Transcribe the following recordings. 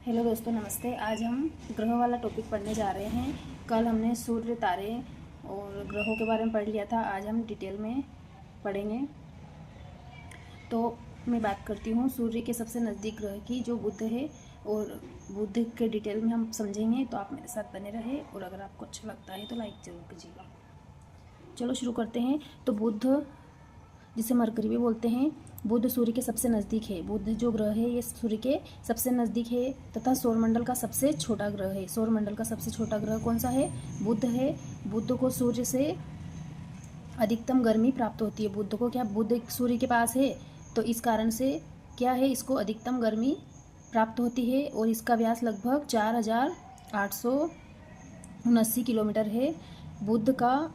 Hello दोस्तों, नमस्ते। आज हम ग्रह वाला टॉपिक पढ़ने जा रहे हैं। कल हमने सूर्य, तारे और ग्रहों के बारे में पढ़ लिया था। आज हम डिटेल में पढ़ेंगे। तो मैं बात करती हूँ सूर्य के सबसे नज़दीक ग्रह की, जो बुध है, और बुध के डिटेल में हम समझेंगे। तो आप मेरे साथ बने रहे, और अगर आपको अच्छा लगता है तो लाइक ज़रूर कीजिएगा। चलो शुरू करते हैं। तो बुध, जिसे मरकरी भी बोलते हैं, बुध सूर्य के सबसे नज़दीक है। बुध जो ग्रह है ये सूर्य के सबसे नज़दीक है तथा सौरमंडल का सबसे छोटा ग्रह है। सौरमंडल का सबसे छोटा ग्रह कौन सा है? बुध है। बुध को सूर्य से अधिकतम गर्मी प्राप्त होती है। बुध को क्या, बुध सूर्य के पास है, तो इस कारण से क्या है, इसको अधिकतम गर्मी प्राप्त होती है। और इसका व्यास लगभग 4879 किलोमीटर है। बुध का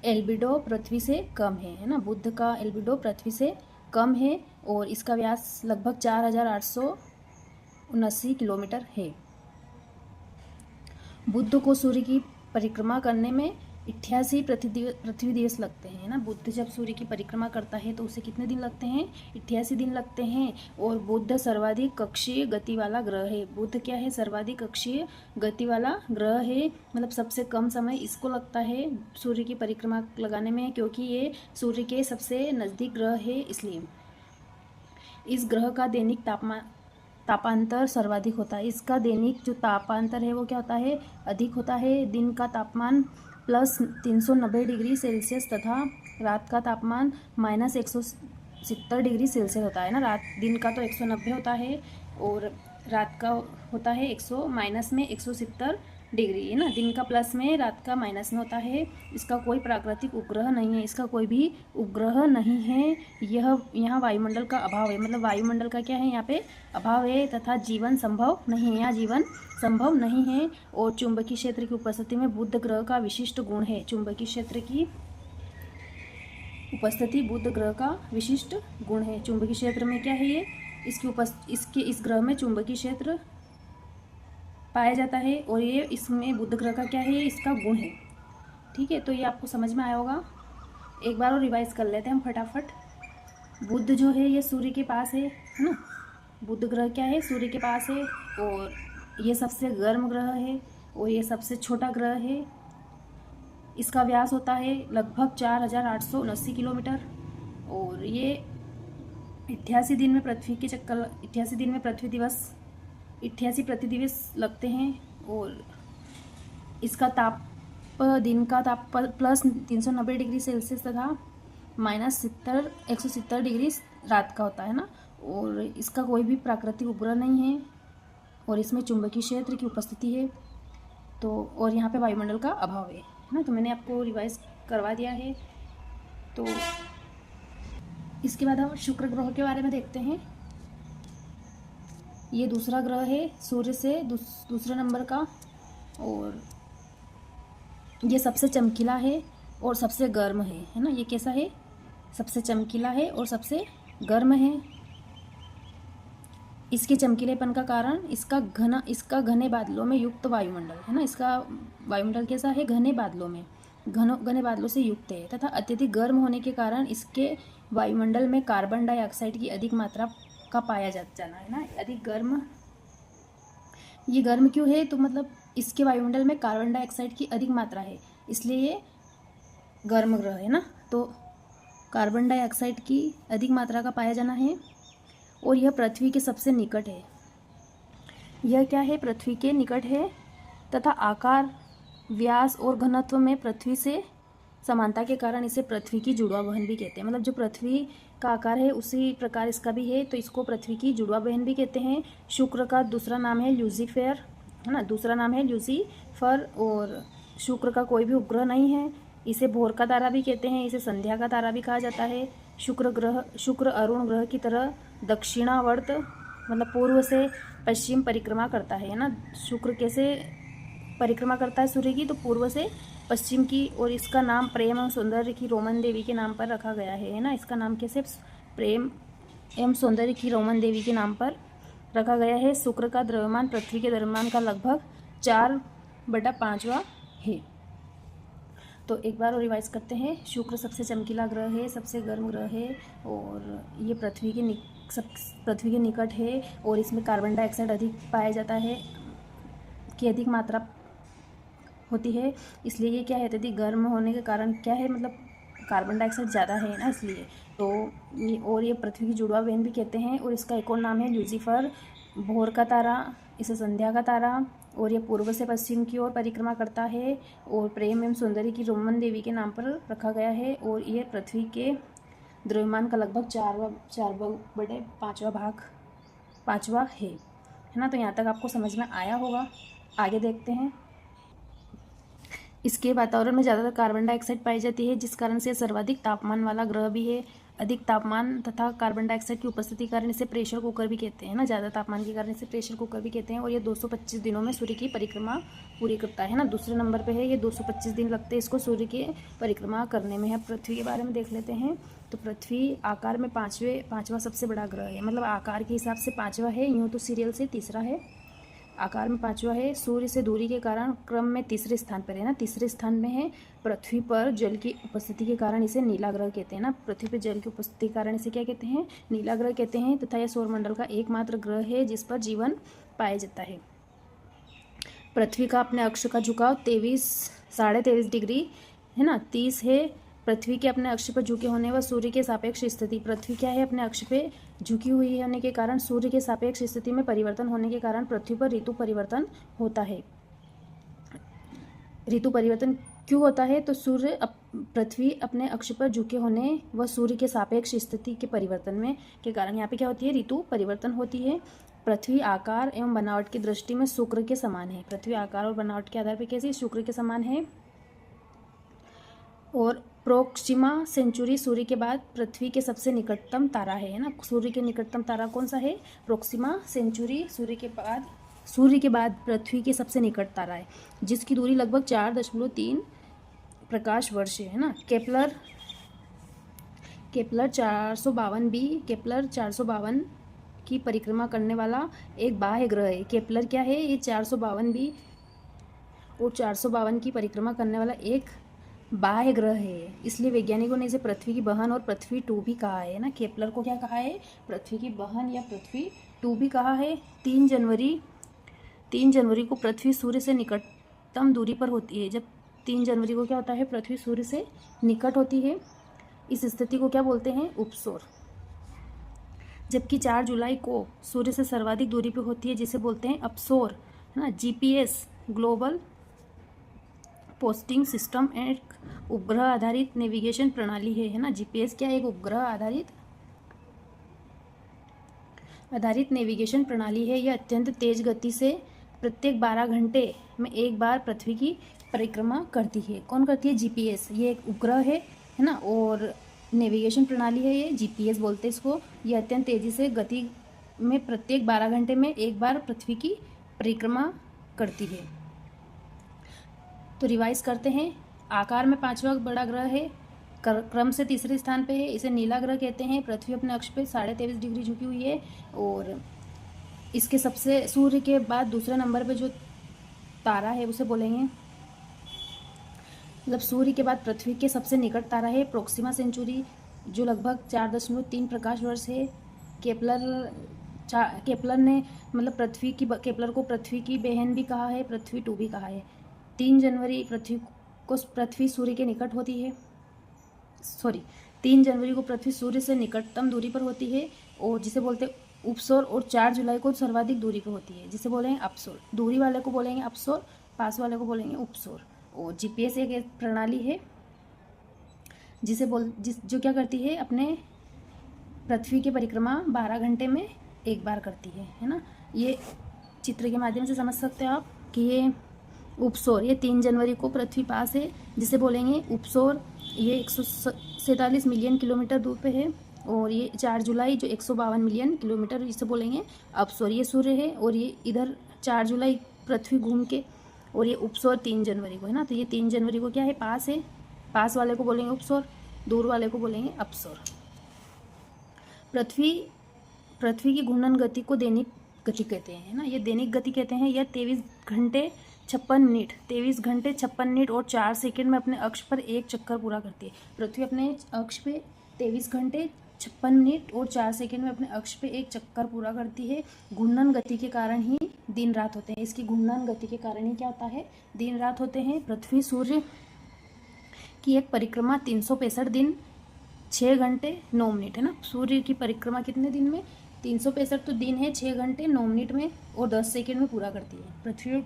एल्बिडो पृथ्वी से कम है ना। बुध का एल्बिडो पृथ्वी से कम है और इसका व्यास लगभग 4879 किलोमीटर है। बुध को सूर्य की परिक्रमा करने में 88 पृथ्वी दिवस लगते हैं ना। बुध जब सूर्य की परिक्रमा करता है तो उसे कितने दिन लगते हैं? 88 दिन लगते हैं। और बुध सर्वाधिक कक्षीय गति वाला ग्रह है। बुध क्या है? सर्वाधिक कक्षीय गति वाला ग्रह है। मतलब सबसे कम समय इसको लगता है सूर्य की परिक्रमा लगाने में, क्योंकि ये सूर्य के सबसे नज़दीक ग्रह है। इसलिए इस ग्रह का दैनिक तापांतर सर्वाधिक होता है। इसका दैनिक जो तापांतर है वो क्या होता है? अधिक होता है। दिन का तापमान प्लस 390 डिग्री सेल्सियस तथा रात का तापमान माइनस 170 डिग्री सेल्सियस होता है ना। दिन का तो 190 होता है और रात का होता है 170 डिग्री है ना। दिन का प्लस में, रात का माइनस में होता है। इसका कोई प्राकृतिक उपग्रह नहीं है। इसका कोई भी उपग्रह नहीं है। यहाँ वायुमंडल का अभाव है। मतलब वायुमंडल का क्या है, यहाँ पे अभाव है तथा जीवन संभव नहीं है। यहाँ जीवन संभव नहीं है। और चुंबकीय क्षेत्र की उपस्थिति में बुध ग्रह का विशिष्ट गुण है। चुंबकीय क्षेत्र की उपस्थिति बुध ग्रह का विशिष्ट गुण है। चुंबकीय क्षेत्र में क्या है ये, इस ग्रह में चुंबकीय क्षेत्र पाया जाता है। और ये इसमें बुध ग्रह का क्या है, इसका गुण है। ठीक है, तो ये आपको समझ में आया होगा। एक बार और रिवाइज कर लेते हैं हम फटाफट। बुध जो है ये सूर्य के पास है ना। बुध ग्रह क्या है? सूर्य के पास है। और ये सबसे गर्म ग्रह है और ये सबसे छोटा ग्रह है। इसका व्यास होता है लगभग 4879 किलोमीटर। और ये 88 दिन में पृथ्वी के चक्कर 88 दिन में पृथ्वी दिवस 88 पृथ्वी दिवस लगते हैं। और इसका दिन का ताप प्लस 390 डिग्री सेल्सियस तथा माइनस 170 डिग्री रात का होता है ना। और इसका कोई भी प्राकृतिक उपग्रह नहीं है। और इसमें चुंबकीय क्षेत्र की उपस्थिति है। तो और यहाँ पे वायुमंडल का अभाव है ना। तो मैंने आपको रिवाइज करवा दिया है। तो इसके बाद हम शुक्र ग्रह के बारे में देखते हैं। ये दूसरा ग्रह है सूर्य से दूसरे नंबर का। और ये सबसे चमकीला है और सबसे गर्म है ना। ये कैसा है? सबसे चमकीला है और सबसे गर्म है। इसके चमकीलेपन का कारण इसका घने बादलों में युक्त वायुमंडल है ना। इसका वायुमंडल कैसा है? घने बादलों में, घने बादलों से युक्त है। तथा अत्यधिक गर्म होने के कारण इसके वायुमंडल में कार्बन डाइऑक्साइड की अधिक मात्रा का पाया जाना है ना। अधिक गर्म, ये गर्म क्यों है? तो मतलब इसके वायुमंडल में कार्बन डाइऑक्साइड की अधिक मात्रा है, इसलिए ये गर्म ग्रह है ना। तो कार्बन डाइऑक्साइड की अधिक मात्रा का पाया जाना है। और यह पृथ्वी के सबसे निकट है। यह क्या है? पृथ्वी के निकट है तथा आकार, व्यास और घनत्व में पृथ्वी से समानता के कारण इसे पृथ्वी की जुड़वा बहन भी कहते हैं। मतलब जो पृथ्वी का आकार है उसी प्रकार इसका भी है, तो इसको पृथ्वी की जुड़वा बहन भी कहते हैं। शुक्र का दूसरा नाम है ल्यूसीफर है ना। दूसरा नाम है ल्यूसीफर। और शुक्र का कोई भी उपग्रह नहीं है। इसे भोर का तारा भी कहते हैं। इसे संध्या का तारा भी कहा जाता है। शुक्र अरुण ग्रह की तरह दक्षिणावर्त, मतलब पूर्व से पश्चिम परिक्रमा करता है ना। शुक्र कैसे परिक्रमा करता है सूर्य की? तो पूर्व से पश्चिम की। और इसका नाम प्रेम एवं सौंदर्य की रोमन देवी के नाम पर रखा गया है ना। इसका नाम कैसे? प्रेम एवं सौंदर्य की रोमन देवी के नाम पर रखा गया है। शुक्र का द्रव्यमान पृथ्वी के द्रव्यमान का लगभग 4/5 है। तो एक बार और रिवाइज करते हैं। शुक्र सबसे चमकीला ग्रह है, सबसे गर्म ग्रह है और ये पृथ्वी के सब पृथ्वी के निकट है और इसमें कार्बन डाइऑक्साइड अधिक पाया जाता है, की अधिक मात्रा होती है, इसलिए ये क्या है, अत्यधिक गर्म होने के कारण क्या है, मतलब कार्बन डाइऑक्साइड ज़्यादा है ना, इसलिए तो ये पृथ्वी की जुड़वा बहन भी कहते हैं। और इसका एक और नाम है ल्यूसीफर, भोर का तारा, इसे संध्या का तारा, और ये पूर्व से पश्चिम की ओर परिक्रमा करता है और प्रेम एवं सौंदर्य की रोमन देवी के नाम पर रखा गया है। और ये पृथ्वी के द्रव्यमान का लगभग 4/5 है ना। तो यहाँ तक आपको समझ में आया होगा। आगे देखते हैं। इसके वातावरण में ज़्यादातर कार्बन डाइऑक्साइड पाई जाती है, जिस कारण से सर्वाधिक तापमान वाला ग्रह भी है। अधिक तापमान तथा कार्बन डाइऑक्साइड की उपस्थिति के कारण इसे प्रेशर कुकर भी कहते हैं ना, ज़्यादा तापमान के कारण इसे प्रेशर कुकर भी कहते हैं। और ये 225 दिनों में सूर्य की परिक्रमा पूरी करता है ना, दूसरे नंबर पे है। ये 225 दिन लगते हैं इसको सूर्य की परिक्रमा करने में। अब पृथ्वी के बारे में देख लेते हैं। तो पृथ्वी आकार में पाँचवा सबसे बड़ा ग्रह है, मतलब आकार के हिसाब से पाँचवा है, यूँ तो सीरियल से तीसरा है, आकार में पाँचवा है। सूर्य से दूरी के कारण क्रम में तीसरे स्थान पर है ना, तीसरे स्थान में है। पृथ्वी पर जल की उपस्थिति के कारण इसे नीला ग्रह कहते हैं ना, पृथ्वी पर जल की उपस्थिति के कारण इसे क्या कहते हैं, नीला ग्रह कहते हैं। तथा यह सौरमंडल का एकमात्र ग्रह है जिस पर जीवन पाया जाता है। पृथ्वी का अपने अक्ष का झुकाव 23.5 डिग्री है ना, 30 है। पृथ्वी के अपने अक्ष पर झुके होने व सूर्य के सापेक्ष स्थिति, पृथ्वी क्या है, अपने अक्ष पे झुकी हुई होने के कारण सूर्य के सापेक्ष स्थिति में परिवर्तन होने के कारण पृथ्वी पर ऋतु परिवर्तन होता है। ऋतु परिवर्तन क्यों होता है, तो पृथ्वी अपने अक्ष पर झुके होने व सूर्य के सापेक्ष स्थिति के परिवर्तन में के कारण यहाँ पे क्या होती है, ऋतु परिवर्तन होती है। पृथ्वी आकार एवं बनावट की दृष्टि में शुक्र के समान है। पृथ्वी आकार और बनावट के आधार पर कैसे, शुक्र के समान है। और प्रोक्सिमा सेंचुरी सूर्य के बाद पृथ्वी के सबसे निकटतम तारा है ना, सूर्य के निकटतम तारा कौन सा है, प्रोक्सिमा सेंचुरी सूर्य के बाद पृथ्वी के सबसे निकट तारा है, जिसकी दूरी लगभग 4.3 प्रकाश वर्ष है ना। केपलर 452b की परिक्रमा करने वाला एक बाह्य ग्रह है। केपलर क्या है, ये 452b और 452 की परिक्रमा करने वाला एक बाह्य ग्रह है, इसलिए वैज्ञानिकों ने इसे पृथ्वी की बहन और पृथ्वी 2 भी कहा है ना। केपलर को क्या कहा है, पृथ्वी की बहन या पृथ्वी 2 भी कहा है। 3 जनवरी को पृथ्वी सूर्य से निकटतम दूरी पर होती है। जब 3 जनवरी को क्या होता है, पृथ्वी सूर्य से निकट होती है, इस स्थिति को क्या बोलते हैं, उपसौर। जबकि 4 जुलाई को सूर्य से सर्वाधिक दूरी पर होती है, जिसे बोलते हैं अपसौर है ना। GPS ग्लोबल पोस्टिंग सिस्टम एक उपग्रह आधारित नेविगेशन प्रणाली है ना। GPS क्या है, एक उपग्रह आधारित नेविगेशन प्रणाली है। यह अत्यंत तेज गति से प्रत्येक 12 घंटे में एक बार पृथ्वी की परिक्रमा करती है। कौन करती है, GPS। ये एक उपग्रह है ना, और नेविगेशन प्रणाली है, ये GPS बोलते हैं इसको। यह अत्यंत तेजी से गति में प्रत्येक 12 घंटे में एक बार पृथ्वी की परिक्रमा करती है। तो रिवाइज करते हैं। आकार में 5वां बड़ा ग्रह है, क्रम से तीसरे स्थान पे है, इसे नीला ग्रह कहते हैं। पृथ्वी अपने अक्ष पे 23.5 डिग्री झुकी हुई है, और इसके सबसे सूर्य के बाद दूसरे नंबर पे जो तारा है उसे बोलेंगे, मतलब सूर्य के बाद पृथ्वी के सबसे निकट तारा है प्रोक्सिमा सेंचुरी, जो लगभग 4.3 प्रकाश वर्ष है। केपलर ने मतलब केपलर को पृथ्वी की बहन भी कहा है, पृथ्वी 2 भी कहा है। 3 जनवरी पृथ्वी सूर्य के निकट होती है, 3 जनवरी को पृथ्वी सूर्य से निकटतम दूरी पर होती है, और जिसे बोलते हैं उपसौर। और 4 जुलाई को सर्वाधिक दूरी पर होती है, जिसे बोलेंगे अपसौर। दूरी वाले को बोलेंगे अपसौर, पास वाले को बोलेंगे उपसौर। और GPS एक प्रणाली है जो क्या करती है, अपने पृथ्वी की परिक्रमा 12 घंटे में एक बार करती है ना। ये चित्र के माध्यम से समझ सकते हो आप कि ये उपसौर, ये 3 जनवरी को पृथ्वी पास है, जिसे बोलेंगे उपसौर। ये 147 मिलियन किलोमीटर दूर पे है। और ये 4 जुलाई जो 152 मिलियन किलोमीटर, इसे बोलेंगे अपसौर। ये सूर्य है, और ये इधर 4 जुलाई पृथ्वी घूम के, और ये उपसौर 3 जनवरी को है ना। तो ये 3 जनवरी को क्या है, पास है, पास वाले को बोलेंगे उपसौर, दूर वाले को बोलेंगे अपसौर। पृथ्वी की घूर्णन गति को दैनिक गति कहते हैं ना, ये दैनिक गति कहते हैं। यह 23 घंटे 56 मिनट और 4 सेकंड में अपने अक्ष पर एक चक्कर पूरा करती है। पृथ्वी अपने अक्ष पे 23 घंटे 56 मिनट और 4 सेकंड में अपने अक्ष पे एक चक्कर पूरा करती है। घूर्णन गति के कारण ही दिन रात होते हैं। इसकी घूर्णन गति के कारण ही क्या होता है, दिन रात होते हैं। पृथ्वी सूर्य की एक परिक्रमा 365 दिन 6 घंटे 9 मिनट है ना। सूर्य की परिक्रमा कितने दिन में, 365 तो दिन है, 6 घंटे 9 मिनट में और 10 सेकंड में पूरा करती है। पृथ्वी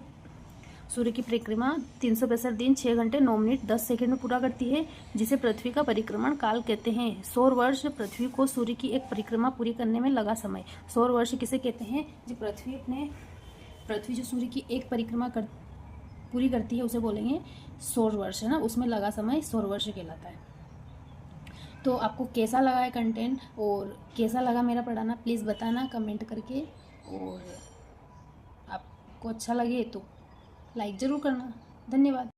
सूर्य की परिक्रमा 365 दिन 6 घंटे 9 मिनट 10 सेकंड में पूरा करती है, जिसे पृथ्वी का परिक्रमण काल कहते हैं। सौर वर्ष पृथ्वी को सूर्य की एक परिक्रमा पूरी करने में लगा समय। सौर वर्ष किसे कहते हैं, जो पृथ्वी जो सूर्य की एक परिक्रमा पूरी करती है उसे बोलेंगे सौर वर्ष, है ना। उसमें लगा समय सौर वर्ष कहलाता है। तो आपको कैसा लगा है कंटेंट और कैसा लगा मेरा पढ़ाना, प्लीज़ बताना कमेंट करके। और आपको अच्छा लगे तो लाइक ज़रूर करना। धन्यवाद।